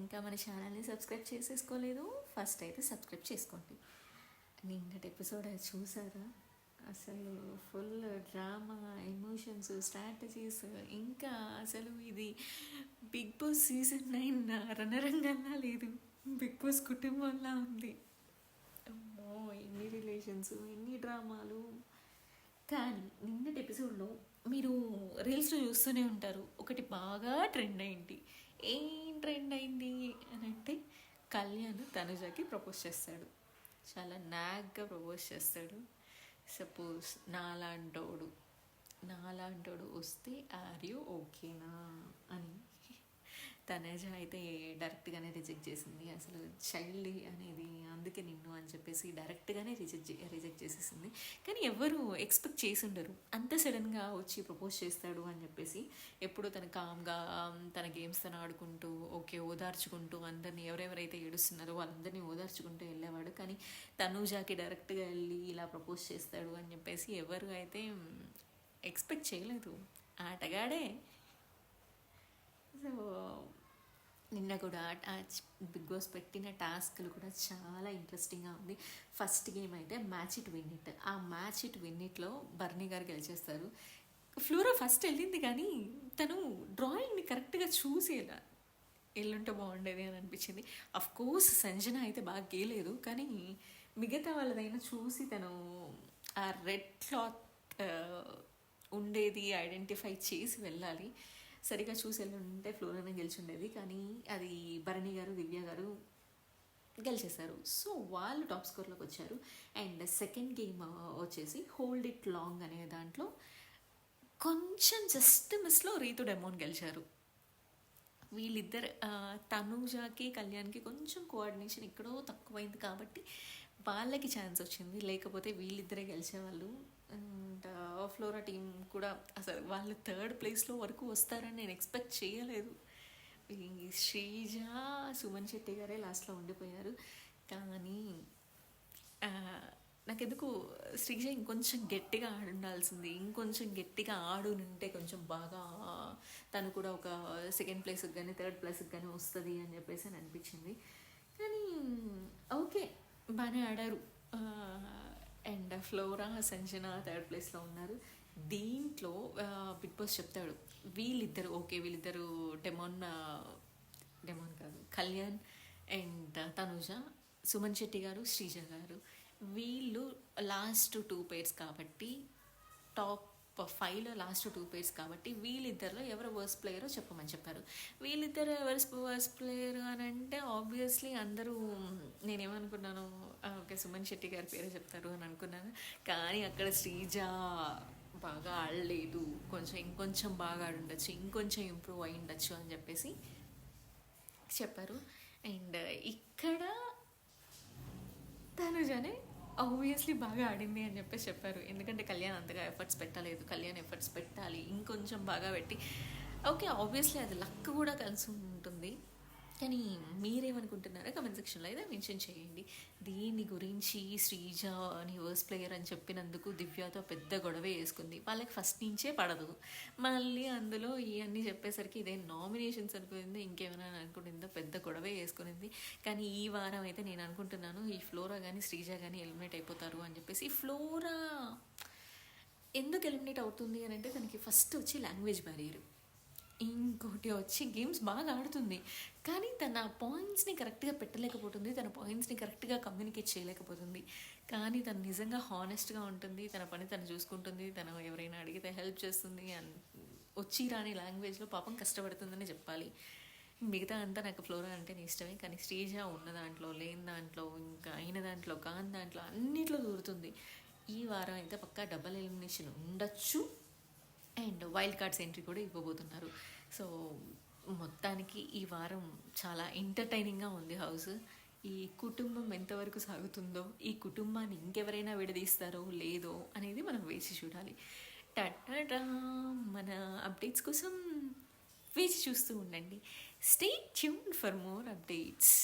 ఇంకా మన ఛానల్ని సబ్స్క్రైబ్ చేసేసుకోలేదు, ఫస్ట్ అయితే సబ్స్క్రైబ్ చేసుకోండి. నిన్నటి ఎపిసోడ్ అది చూసారా? అసలు ఫుల్ డ్రామా, ఎమోషన్స్, స్ట్రాటజీస్, ఇంకా అసలు ఇది బిగ్ బాస్ సీజన్ 9 రణరంగంలా లేదు, బిగ్ బాస్ కుటుంబంలా ఉంది. అమ్మో, ఎన్ని రిలేషన్స్, ఎన్ని డ్రామాలు. కానీ నిన్నటి ఎపిసోడ్లో మీరు రీల్స్లో చూస్తూనే ఉంటారు, ఒకటి బాగా ట్రెండ్ అయింది. ఏం ట్రెండ్ అయింది అని అంటే, కళ్యాణ్ తనుజకి ప్రపోజ్ చేస్తాడు. చాలా నాగ్గా ప్రపోజ్ చేస్తాడు. సపోజ్ నాలాంటోడు వస్తే ఆర్ యూ ఓకేనా అని. తనేజ అయితే డైరెక్ట్గానే రిజెక్ట్ చేసింది. అసలు చైల్డ్ అనేది అందుకే నిన్ను అని చెప్పేసి డైరెక్ట్గానే రిజెక్ట్ చేసేసింది. కానీ ఎవరు ఎక్స్పెక్ట్ చేసి ఉండరు అంత సడన్గా వచ్చి ప్రపోజ్ చేస్తాడు అని చెప్పేసి. ఎప్పుడు తను కామ్గా తన గేమ్స్ తను ఆడుకుంటూ ఓదార్చుకుంటూ అందరినీ ఎవరెవరైతే ఏడుస్తున్నారో వాళ్ళందరినీ ఓదార్చుకుంటూ వెళ్ళేవాడు. కానీ తనూజాకి డైరెక్ట్గా వెళ్ళి ఇలా ప్రపోజ్ చేస్తాడు అని చెప్పేసి ఎవరు అయితే ఎక్స్పెక్ట్ చేయలేదు. ఆటగాడే. సో నిన్న కూడా బిగ్ బాస్ పెట్టిన టాస్క్లు కూడా చాలా ఇంట్రెస్టింగ్గా ఉంది. ఫస్ట్ గేమ్ అయితే మ్యాచ్ ఇట్ విన్ ఇట్. ఆ మ్యాచ్ ఇట్ విన్ ఇట్లో బర్నీ గారు గెలిచేస్తారు. ఫ్లోరా ఫస్ట్ వెళ్ళింది, కానీ తను డ్రాయింగ్ని కరెక్ట్గా చూసి వెళ్ళుంటే బాగుండేది అని అనిపించింది. అఫ్ కోర్స్ సంజన అయితే బాగా గేయలేదు, కానీ మిగతా వాళ్ళదైనా చూసి తను ఆ రెడ్ క్లాత్ ఉండేది ఐడెంటిఫై చేసి వెళ్ళాలి. సరిగా చూసి వెళ్ళుంటే ఫ్లోరానే గెలిచుండేది, కానీ అది భరణి గారు, దివ్య గారు గెలిచేశారు. సో వాళ్ళు టాప్ స్కోర్లోకి వచ్చారు. అండ్ సెకండ్ గేమ్ వచ్చేసి హోల్డ్ ఇట్ లాంగ్ అనే దాంట్లో కొంచెం జస్ట్ మిస్లో రీతు డెమోన్ గెలిచారు. వీళ్ళిద్దరు తనూజాకి కళ్యాణ్కి కొంచెం కోఆర్డినేషన్ ఎక్కడో తక్కువైంది కాబట్టి వాళ్ళకి ఛాన్స్ వచ్చింది, లేకపోతే వీళ్ళిద్దరే గెలిచేవాళ్ళు. అండ్ ఫ్లోరా టీం కూడా అసలు వాళ్ళు థర్డ్ ప్లేస్లో వరకు వస్తారని నేను ఎక్స్పెక్ట్ చేయలేదు. శ్రీజ, సుమన్ శెట్టి గారే లాస్ట్లో ఉండిపోయారు. కానీ నాకెందుకు శ్రీజ ఇంకొంచెం గట్టిగా ఆడుండాల్సింది, ఇంకొంచెం గట్టిగా ఆడునుంటే కొంచెం బాగా తను కూడా ఒక సెకండ్ ప్లేస్కి కానీ థర్డ్ ప్లేస్కి కానీ వస్తుంది అని చెప్పేసి అని అనిపించింది. కానీ ఓకే, బాగానే ఆడారు. అండ్ ఫ్లోరా, సంజన థర్డ్ ప్లేస్లో ఉన్నారు. దీంట్లో బిగ్ బాస్ చెప్తాడు వీళ్ళిద్దరు డెమోన్ కాదు, కళ్యాణ్ అండ్ తనుజ, సుమన్ శెట్టి గారు, శ్రీజ గారు, వీళ్ళు లాస్ట్ 2 pairs కాబట్టి, టాప్ 5లో లాస్ట్ 2 pairs కాబట్టి వీళ్ళిద్దరిలో ఎవరు వర్స్ట్ ప్లేయరో చెప్పమని చెప్పారు. వీళ్ళిద్దరు వర్స్ట్ ప్లేయర్ అని అంటే ఆబ్వియస్లీ అందరూ నేనేమనుకున్నాను, ఓకే సుమన్ శెట్టి గారి పేరే చెప్తారు అని అనుకున్నాను. కానీ అక్కడ శ్రీజ బాగా ఆడలేదు, ఇంకొంచెం బాగా ఆడుండొచ్చు, ఇంకొంచెం ఇంప్రూవ్ అయి ఉండొచ్చు అని చెప్పేసి చెప్పారు. అండ్ ఇక్కడ తనుజనే ఆబ్వియస్లీ బాగా ఆడింది అని చెప్పేసి చెప్పారు. ఎందుకంటే కళ్యాణ్ అంతగా ఎఫర్ట్స్ పెట్టలేదు, కళ్యాణ్ ఎఫర్ట్స్ పెట్టాలి, ఇంకొంచెం బాగా పెట్టి. ఓకే, ఆబ్వియస్లీ అది లక్ కూడా కలిసి ఉంటుంది. కానీ మీరేమనుకుంటున్నారో కమెంట్ సెక్షన్లో అయితే మెన్షన్ చేయండి. దీని గురించి శ్రీజ అని వర్స్ట్ ప్లేయర్ అని చెప్పినందుకు దివ్యతో పెద్ద గొడవే వేసుకుంది. వాళ్ళకి ఫస్ట్ నుంచే పడదు, మళ్ళీ అందులో ఇవన్నీ చెప్పేసరికి ఇదే నామినేషన్స్ అనుకుంది, ఇంకేమైనా అనుకుంటుందో పెద్ద గొడవే వేసుకునింది. కానీ ఈ వారం అయితే నేను అనుకుంటున్నాను ఈ ఫ్లోరా కానీ శ్రీజ కానీ ఎలిమినేట్ అయిపోతారు అని చెప్పేసి. ఫ్లోరా ఎందుకు ఎలిమినేట్ అవుతుంది అని అంటే, తనకి ఫస్ట్ వచ్చి లాంగ్వేజ్ బ్యారియర్, ఇంకోటి వచ్చి గేమ్స్ బాగా ఆడుతుంది కానీ తన పాయింట్స్ని కరెక్ట్గా పెట్టలేకపోతుంది, తన పాయింట్స్ని కరెక్ట్గా కమ్యూనికేట్ చేయలేకపోతుంది. కానీ తను నిజంగా హానెస్ట్గా ఉంటుంది, తన పని తను చూసుకుంటుంది, తను ఎవరైనా అడిగితే హెల్ప్ చేస్తుంది. వచ్చి రాని లాంగ్వేజ్లో పాపం కష్టపడుతుందని చెప్పాలి. మిగతా అంతా నాకు ఫ్లోరా అంటే ఇష్టమే, కానీ శ్రీజ ఉన్న దాంట్లో, లేని దాంట్లో, ఇంకా అయిన దాంట్లో, కాని దాంట్లో అన్నిట్లో దూరుతుంది. ఈ వారం అయితే పక్కా డబల్ ఎలిమినేషన్ ఉండొచ్చు. అండ్ వైల్డ్ కార్డ్స్ ఎంట్రీ కూడా ఇవ్వబోతున్నారు. సో మొత్తానికి ఈ వారం చాలా ఎంటర్టైనింగ్గా ఉంది హౌస్. ఈ కుటుంబం ఎంతవరకు సాగుతుందో, ఈ కుటుంబాన్ని ఇంకెవరైనా విడదీస్తారో లేదో అనేది మనం వేచి చూడాలి. టటా మన అప్డేట్స్ కోసం వేచి చూస్తూ ఉండండి. Stay tune for more updates.